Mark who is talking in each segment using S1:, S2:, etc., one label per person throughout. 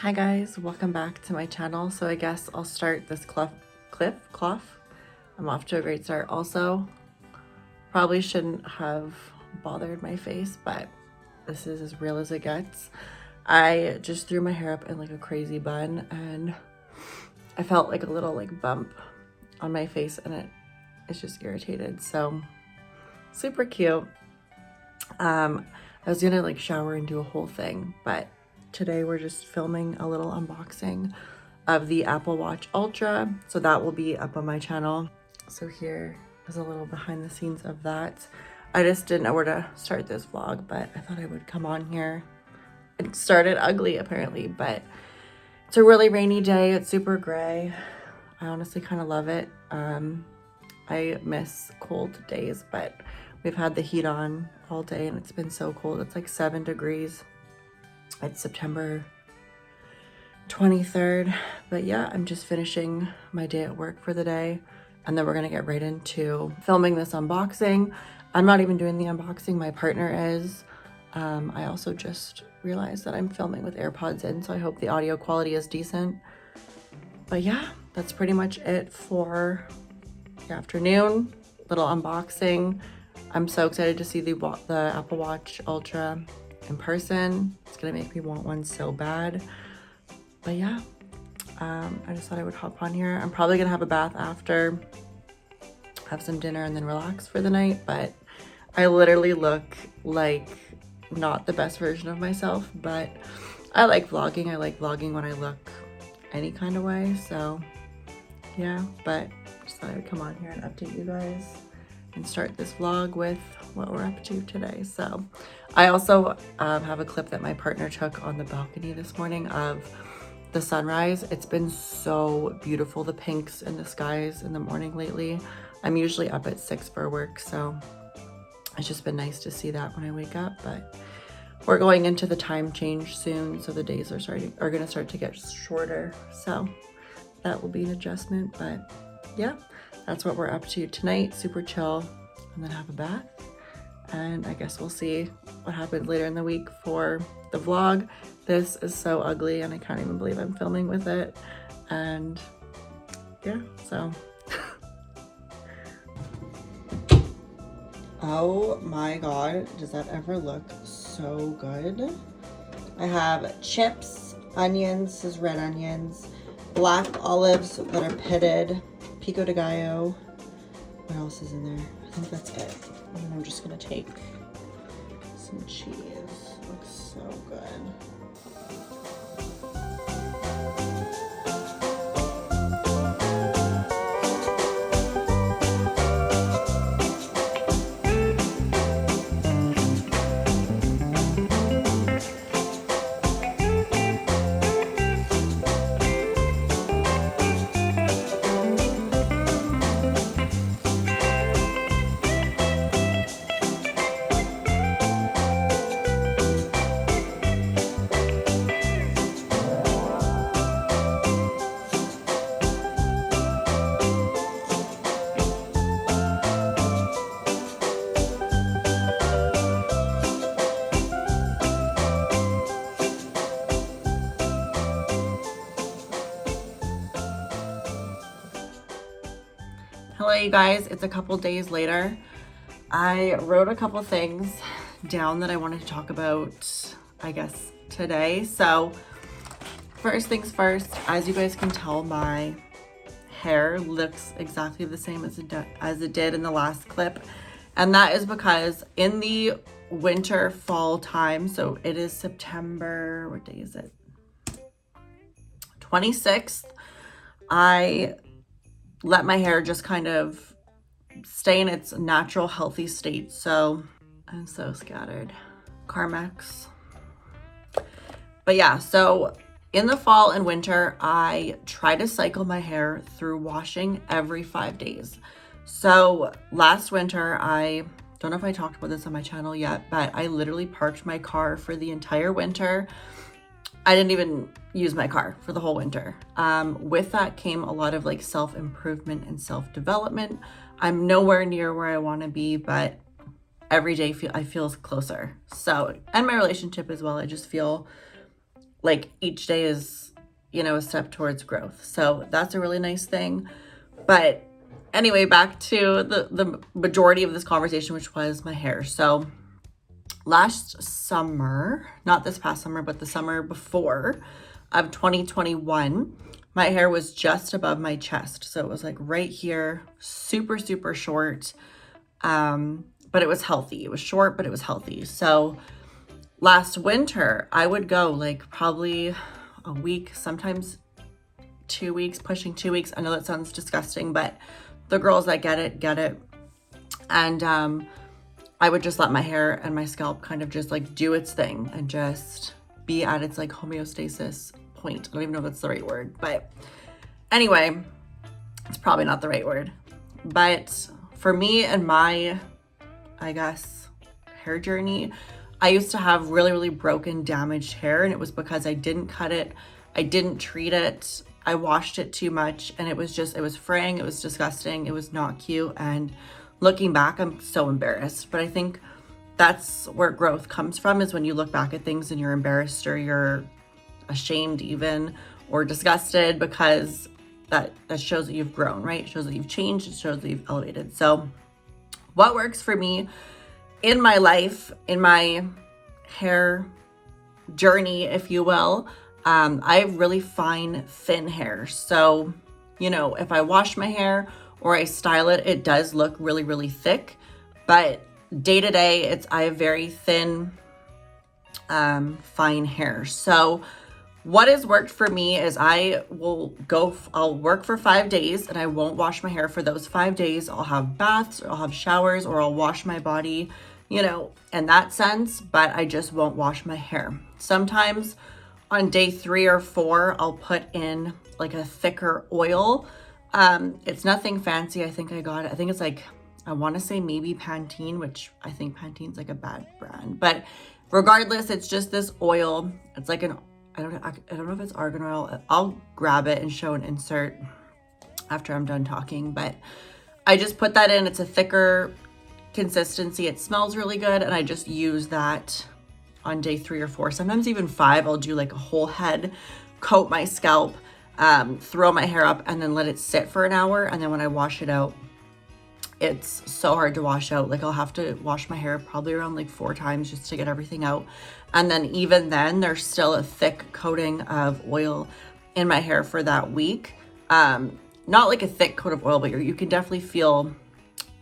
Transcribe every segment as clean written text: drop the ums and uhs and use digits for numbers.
S1: Hi guys, welcome back to my channel. So I guess I'll start this cloth. I'm off to a great start. Also, probably shouldn't have bothered my face, but this is as real as it gets. I just threw my hair up in like a crazy bun and I felt like a little bump on my face and it's just irritated. So super cute. I was gonna shower and do a whole thing, but today we're just filming a little unboxing of the Apple Watch Ultra. So that will be up on my channel. So here is a little behind the scenes of that. I just didn't know where to start this vlog, but I thought I would come on here. It started ugly apparently, but it's a really rainy day. It's super gray. I honestly kind of love it. I miss cold days, but we've had the heat on all day and it's been so cold. It's like 7 degrees. It's September 23rd, but yeah, I'm just finishing my day at work for the day and then we're gonna get right into filming this unboxing. I'm not even doing the unboxing, my partner is. I also just realized that I'm filming with AirPods in, so I hope the audio quality is decent. But yeah, that's pretty much it for the afternoon, little unboxing. I'm so excited to see the Apple Watch Ultra in person. It's gonna make me want one so bad. But yeah, I just thought I would hop on here. I'm probably gonna have a bath after, have some dinner and then relax for the night, but I literally look like not the best version of myself, but I like vlogging. I like vlogging when I look any kind of way, so yeah, but just thought I would come on here and update you guys and start this vlog with what we're up to today. So I also have a clip that my partner took on the balcony this morning of the sunrise. It's been so beautiful, the pinks in the skies in the morning lately. I'm usually up at 6 for work, so it's just been nice to see that when I wake up. But we're going into the time change soon, so the days are gonna start to get shorter, so that will be an adjustment. But yeah, that's what we're up to tonight. Super chill, and then have a bath. And I guess we'll see what happens later in the week for the vlog. This is so ugly and I can't even believe I'm filming with it. And yeah, so. Oh my God, does that ever look so good? I have chips, onions, this is red onions, black olives that are pitted, pico de gallo. What else is in there? I think that's it. And then I'm just gonna take some cheese. Looks so good. Hello you guys, it's a couple days later. I wrote a couple things down that I wanted to talk about, I guess, today. So first things first, as you guys can tell, my hair looks exactly the same as it did in the last clip. And that is because in the winter fall time, so it is September, what day is it? 26th, I let my hair just kind of stay in its natural healthy state. So I'm so scattered. Carmex. But yeah, so in the fall and winter, I try to cycle my hair through washing every 5 days. So last winter, I don't know if I talked about this on my channel yet, but I literally parked my car for the entire winter. I didn't even use my car for the whole winter. With that came a lot of self-improvement and self-development. I'm nowhere near where I want to be, but every day I feel closer. So, and my relationship as well. I just feel like each day is, you know, a step towards growth. So that's a really nice thing. But anyway, back to the majority of this conversation, which was my hair. So last summer, not this past summer, but the summer before of 2021, my hair was just above my chest. So it was like right here, super, super short. But it was healthy. It was short, but it was healthy. So last winter, I would go like probably a week, sometimes 2 weeks, pushing 2 weeks. I know that sounds disgusting, but the girls that get it, get it. And I would just let my hair and my scalp kind of just like do its thing and just be at its like homeostasis point. I don't even know if that's the right word, but anyway, it's probably not the right word. But for me and my, I guess, hair journey, I used to have really, really broken, damaged hair, and it was because I didn't cut it, I didn't treat it, I washed it too much, and it was fraying, it was disgusting, it was not cute, and looking back, I'm so embarrassed. But I think that's where growth comes from, is when you look back at things and you're embarrassed or you're ashamed even, or disgusted, because that shows that you've grown, right? It shows that you've changed, it shows that you've elevated. So what works for me in my life, in my hair journey, if you will, I have really fine, thin hair. So, you know, if I wash my hair or I style it, it does look really, really thick. But day to day, I have very thin, fine hair. So what has worked for me is I'll work for 5 days and I won't wash my hair for those 5 days. I'll have baths, or I'll have showers, or I'll wash my body, you know, in that sense, but I just won't wash my hair. Sometimes on day 3 or 4, I'll put in like a thicker oil. It's nothing fancy. I think it's like, I want to say maybe Pantene, which I think Pantene's like a bad brand, but regardless, it's just this oil. It's like I don't know if it's argan oil. I'll grab it and show an insert after I'm done talking, but I just put that in. It's a thicker consistency. It smells really good. And I just use that on day 3 or 4, sometimes even 5. I'll do like a whole head, coat my scalp, throw my hair up, and then let it sit for an hour. And then when I wash it out, it's so hard to wash out. Like I'll have to wash my hair probably around like 4 times just to get everything out. And then even then, there's still a thick coating of oil in my hair for that week. Not like a thick coat of oil, but you can definitely feel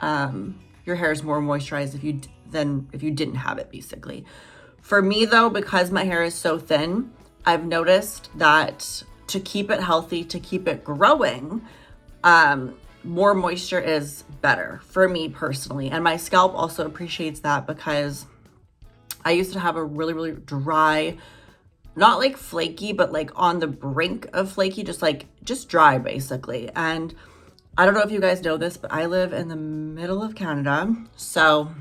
S1: your hair is more moisturized if you didn't have it, basically. For me though, because my hair is so thin, I've noticed that to keep it healthy, to keep it growing, more moisture is better for me personally. And my scalp also appreciates that, because I used to have a really, really dry, not like flaky, but like on the brink of flaky, just dry basically. And I don't know if you guys know this, but I live in the middle of Canada. So,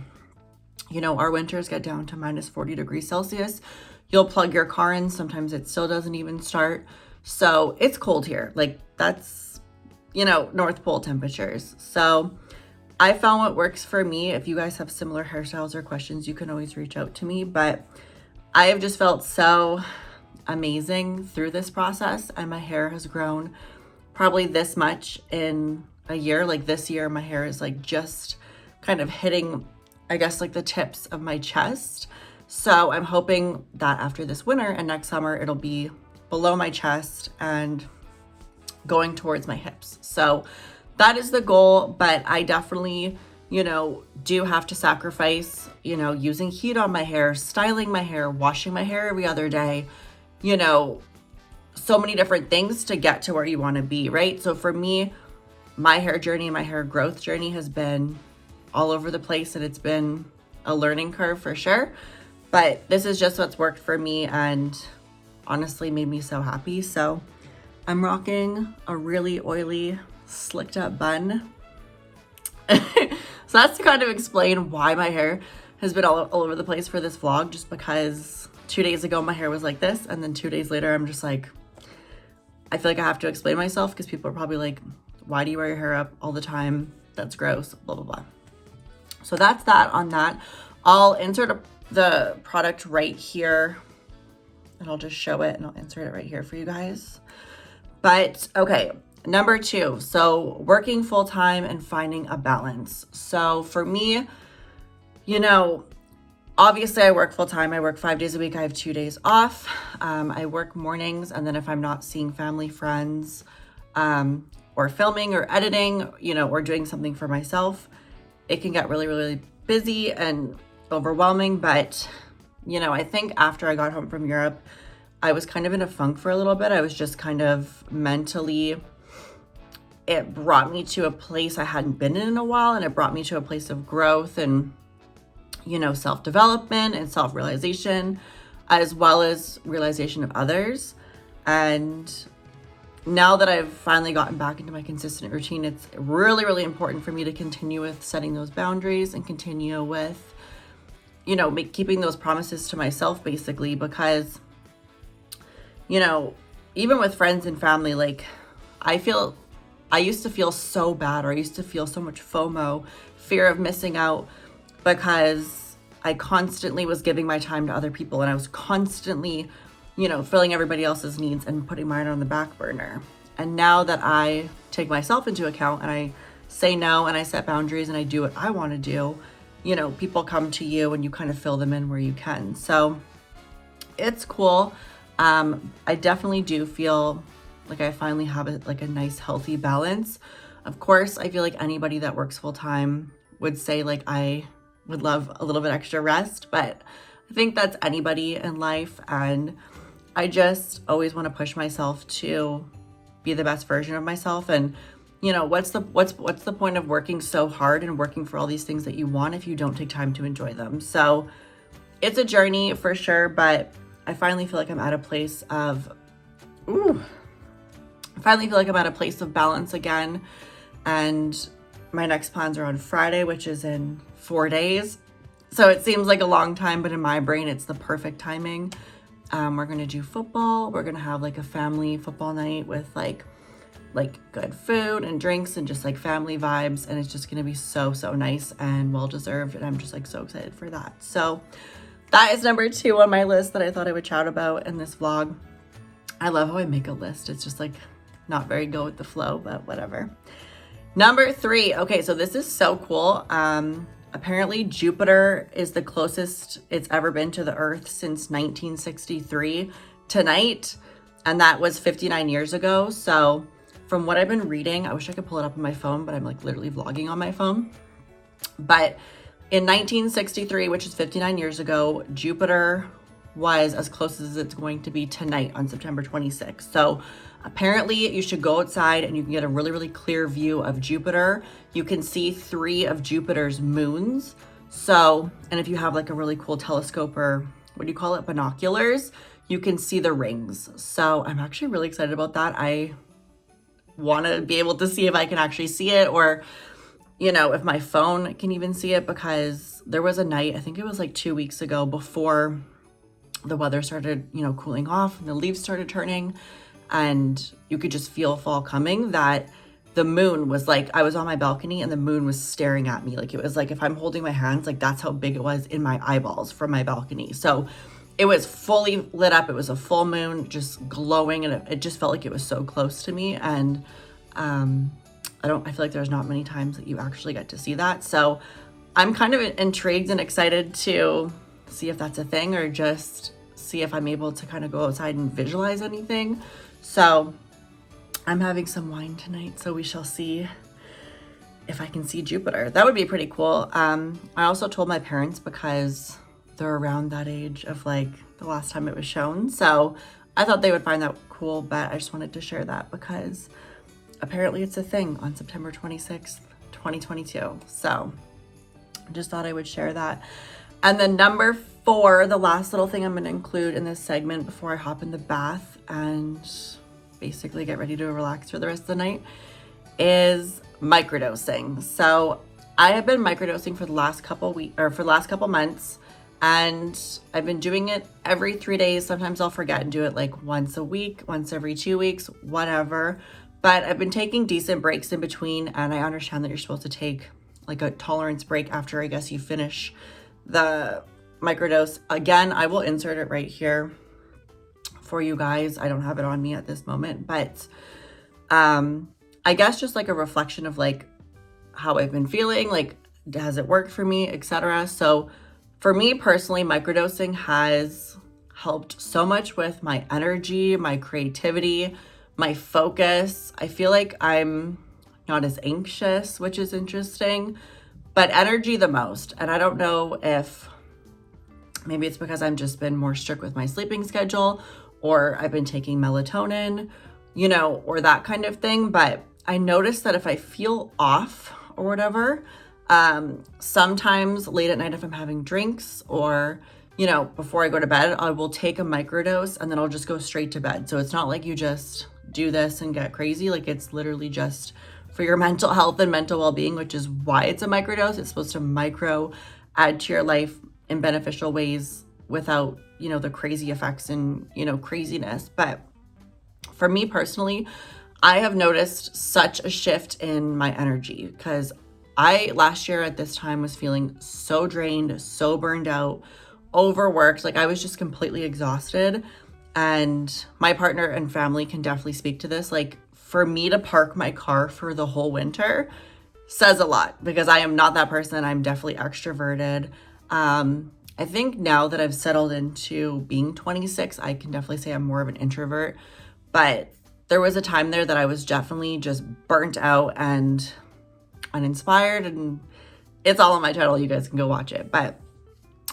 S1: you know, our winters get down to minus 40 degrees Celsius. You'll plug your car in. Sometimes it still doesn't even start. So it's cold here. Like that's, you know, North Pole temperatures. So I found what works for me. If you guys have similar hairstyles or questions, you can always reach out to me. But I have just felt so amazing through this process, and my hair has grown probably this much in a year. Like this year, my hair is like just kind of hitting, I guess, like the tips of my chest. So I'm hoping that after this winter and next summer, it'll be below my chest and going towards my hips. So that is the goal, but I definitely, you know, do have to sacrifice, you know, using heat on my hair, styling my hair, washing my hair every other day, you know, so many different things to get to where you want to be, right? So for me, my hair journey, my hair growth journey has been all over the place, and it's been a learning curve for sure. But this is just what's worked for me and honestly made me so happy. So I'm rocking a really oily, slicked up bun. So that's to kind of explain why my hair has been all over the place for this vlog, just because 2 days ago my hair was like this, and then 2 days later I'm just like, I feel like I have to explain myself, because people are probably like, why do you wear your hair up all the time? That's gross, blah, blah, blah. So that's that on that. I'll insert the product right here and I'll just show it and I'll insert it right here for you guys. But okay, number 2, so working full-time and finding a balance. So for me, you know, obviously I work full-time. I work 5 days a week. I have 2 days off. I work mornings, and then if I'm not seeing family, friends, or filming or editing, you know, or doing something for myself, it can get really, really busy and overwhelming. But, you know, I think after I got home from Europe, I was kind of in a funk for a little bit. I was just kind of mentally, it brought me to a place I hadn't been in a while, and it brought me to a place of growth and, you know, self-development and self-realization, as well as realization of others. And now that I've finally gotten back into my consistent routine, it's really, really important for me to continue with setting those boundaries and continue with, you know, keeping those promises to myself, basically, because, you know, even with friends and family, like I used to feel so bad, or I used to feel so much FOMO, fear of missing out, because I constantly was giving my time to other people, and I was constantly, you know, filling everybody else's needs and putting mine on the back burner. And now that I take myself into account and I say no and I set boundaries and I do what I want to do, you know, people come to you and you kind of fill them in where you can. So it's cool. I definitely do feel like I finally have a nice healthy balance. Of course, I feel like anybody that works full time would say like I would love a little bit extra rest, but I think that's anybody in life, and I just always want to push myself to be the best version of myself. And you know, what's the point of working so hard and working for all these things that you want if you don't take time to enjoy them? So it's a journey for sure, but I finally feel like I'm at a place of balance again. And my next plans are on Friday, which is in 4 days. So it seems like a long time, but in my brain, it's the perfect timing. We're going to do football. We're going to have like a family football night with like good food and drinks and just like family vibes. And it's just going to be so, so nice and well-deserved. And I'm just like so excited for that. So that is number 2 on my list that I thought I would chat about in this vlog. I love how I make a list. It's just like not very go with the flow, but whatever. Number 3. Okay, so this is so cool. Apparently Jupiter is the closest it's ever been to the Earth since 1963 tonight. And that was 59 years ago. So from what I've been reading, I wish I could pull it up on my phone, but I'm like literally vlogging on my phone. But in 1963, which is 59 years ago, Jupiter was as close as it's going to be tonight on September 26th. So apparently you should go outside and you can get a really, really clear view of Jupiter. You can see 3 of Jupiter's moons. So, and if you have like a really cool telescope, or what do you call it, binoculars, you can see the rings. So I'm actually really excited about that. I want to be able to see if I can actually see it, or, you know, if my phone can even see it, because there was a night, I think it was like 2 weeks ago, before the weather started, you know, cooling off and the leaves started turning and you could just feel fall coming, that the moon was like, I was on my balcony and the moon was staring at me. Like it was like, if I'm holding my hands, like that's how big it was in my eyeballs from my balcony. So it was fully lit up. It was a full moon, just glowing, and it just felt like it was so close to me. And I feel like there's not many times that you actually get to see that. So I'm kind of intrigued and excited to see if that's a thing, or just see if I'm able to kind of go outside and visualize anything. So I'm having some wine tonight, so we shall see if I can see Jupiter. That would be pretty cool. I also told my parents, because they're around that age of like the last time it was shown. So I thought they would find that cool, but I just wanted to share that because apparently it's a thing on September 26th, 2022. So I just thought I would share that. And then number 4, the last little thing I'm going to include in this segment before I hop in the bath and basically get ready to relax for the rest of the night, is microdosing. So I have been microdosing for the last couple months, and I've been doing it every 3 days. Sometimes I'll forget and do it like once a week, once every 2 weeks, whatever. But I've been taking decent breaks in between, and I understand that you're supposed to take like a tolerance break after, I guess, you finish the microdose. Again, I will insert it right here for you guys. I don't have it on me at this moment, but I guess just like a reflection of like how I've been feeling, like has it worked for me, etc. So for me personally, microdosing has helped so much with my energy, my creativity, my focus. I feel like I'm not as anxious, which is interesting, but energy the most. And I don't know if maybe it's because I've just been more strict with my sleeping schedule, or I've been taking melatonin, you know, or that kind of thing. But I noticed that if I feel off or whatever, sometimes late at night if I'm having drinks or, you know, before I go to bed, I will take a microdose and then I'll just go straight to bed. So it's not like you just do this and get crazy. Like it's literally just for your mental health and mental well-being, which is why it's a microdose. It's supposed to micro add to your life in beneficial ways without, you know, the crazy effects and, you know, craziness. But for me personally, I have noticed such a shift in my energy because I last year at this time was feeling so drained, so burned out, overworked. Like I was just completely exhausted. And my partner and family can definitely speak to this. Like for me to park my car for the whole winter says a lot because I am not that person. I'm definitely extroverted. I think now that I've settled into being 26, I can definitely say I'm more of an introvert, but there was a time there that I was definitely just burnt out and uninspired, and it's all on my channel. You guys can go watch it, but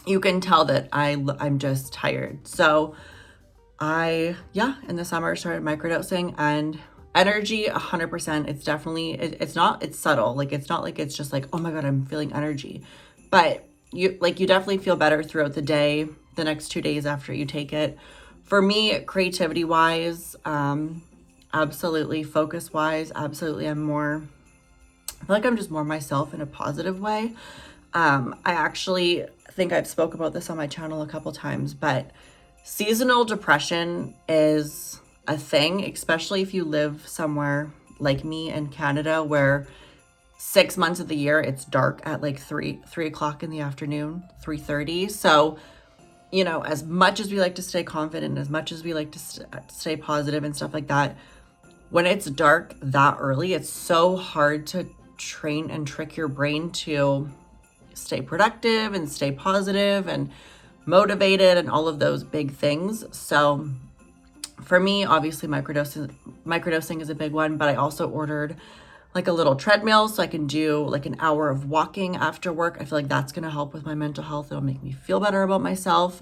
S1: you can tell that I'm just tired. So in the summer started microdosing, and energy 100%. It's definitely, it's subtle. Like, it's not like it's just like, oh my God, I'm feeling energy, but you definitely feel better throughout the day, the next 2 days after you take it. For me, creativity wise, absolutely, focus wise, absolutely. I feel like I'm just more myself in a positive way. I actually think I've spoke about this on my channel a couple times, but seasonal depression is a thing, especially if you live somewhere like me in Canada, where 6 months of the year it's dark at like 3 o'clock in the afternoon, 3:30. So, you know, as much as we like to stay confident, as much as we like to stay positive and stuff like that, when it's dark that early, it's so hard to train and trick your brain to stay productive and stay positive and motivated and all of those big things. So for me, obviously microdosing is a big one, but I also ordered like a little treadmill so I can do like an hour of walking after work. I feel like that's going to help with my mental health. It'll make me feel better about myself.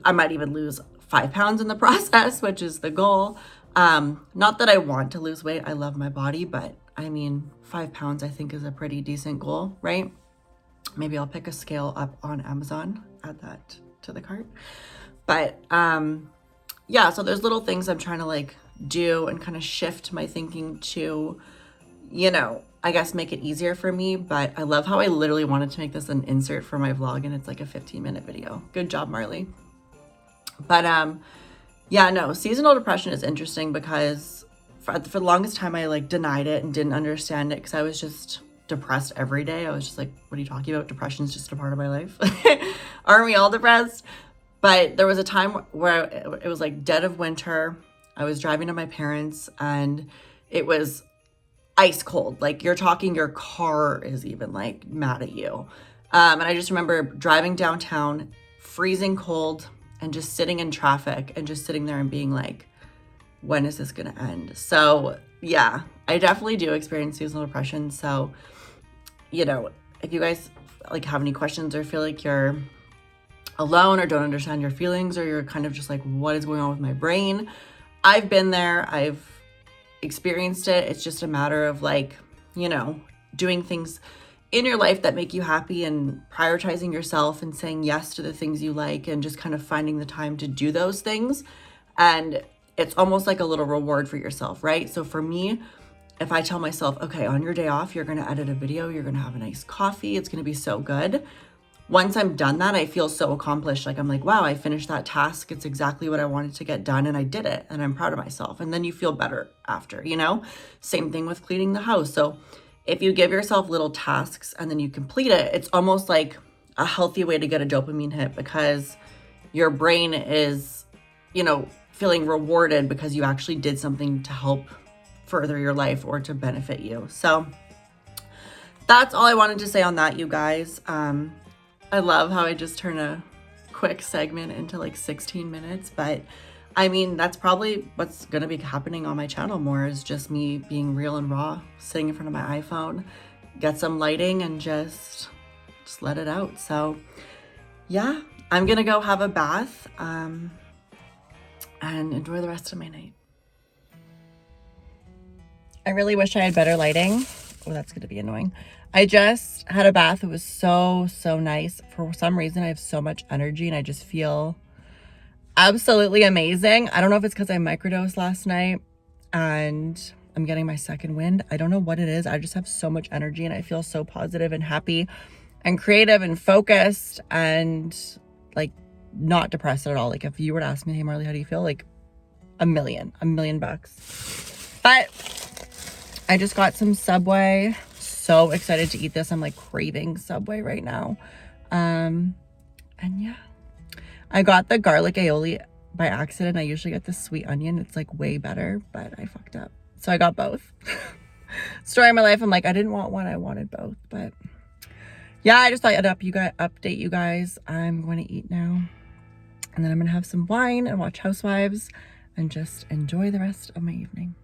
S1: I might even lose 5 pounds in the process, which is the goal. Not that I want to lose weight. I love my body, but I mean, 5 pounds I think is a pretty decent goal, right? Maybe I'll pick a scale up on Amazon, add that to the cart. But yeah, so there's little things I'm trying to like do and kind of shift my thinking to, you know, I guess make it easier for me. But I love how I literally wanted to make this an insert for my vlog and it's like a 15-minute video. Good job, Marley. But yeah, no, seasonal depression is interesting because for the longest time I like denied it and didn't understand it because I was just depressed every day. I was just like, what are you talking about? Depression is just a part of my life. Aren't we all depressed? But there was a time where it was like dead of winter. I was driving to my parents and it was ice cold. Like you're talking, your car is even like mad at you. And I just remember driving downtown, freezing cold, and just sitting in traffic and just sitting there and being like, when is this gonna end? So yeah, I definitely do experience seasonal depression. So, you know, if you guys like have any questions or feel like you're alone or don't understand your feelings, or you're kind of just like, what is going on with my brain? I've been there, I've experienced it. It's just a matter of like, you know, doing things in your life that make you happy and prioritizing yourself and saying yes to the things you like and just kind of finding the time to do those things. And it's almost like a little reward for yourself, right? So for me, if I tell myself, okay, on your day off, you're going to edit a video, you're going to have a nice coffee, it's going to be so good. Once I'm done that, I feel so accomplished. Like I'm like, wow, I finished that task. It's exactly what I wanted to get done and I did it and I'm proud of myself. And then you feel better after, you know? Same thing with cleaning the house. So if you give yourself little tasks and then you complete it, it's almost like a healthy way to get a dopamine hit because your brain is, you know, feeling rewarded because you actually did something to help further your life or to benefit you. So that's all I wanted to say on that, you guys. I love how I just turn a quick segment into like 16 minutes, but I mean, that's probably what's going to be happening on my channel more, is just me being real and raw, sitting in front of my iPhone, get some lighting and just let it out. So yeah, I'm going to go have a bath and enjoy the rest of my night. I really wish I had better lighting. Oh, that's going to be annoying. I just had a bath. It was so nice. For some reason, I have so much energy and I just feel absolutely amazing. I don't know if it's because I microdosed last night and I'm getting my second wind. I don't know what it is. I just have so much energy and I feel so positive and happy and creative and focused and like not depressed at all. Like if you were to ask me, hey Marley, how do you feel? Like a million bucks. But I just got some Subway. So excited to eat this. I'm like craving Subway right now. And yeah, I got the garlic aioli by accident. I usually get the sweet onion. It's like way better, but I fucked up. So I got both. Story of my life. I'm like, I didn't want one. I wanted both, but yeah, I just thought I'd update you guys. I'm going to eat now. And then I'm going to have some wine and watch Housewives and just enjoy the rest of my evening.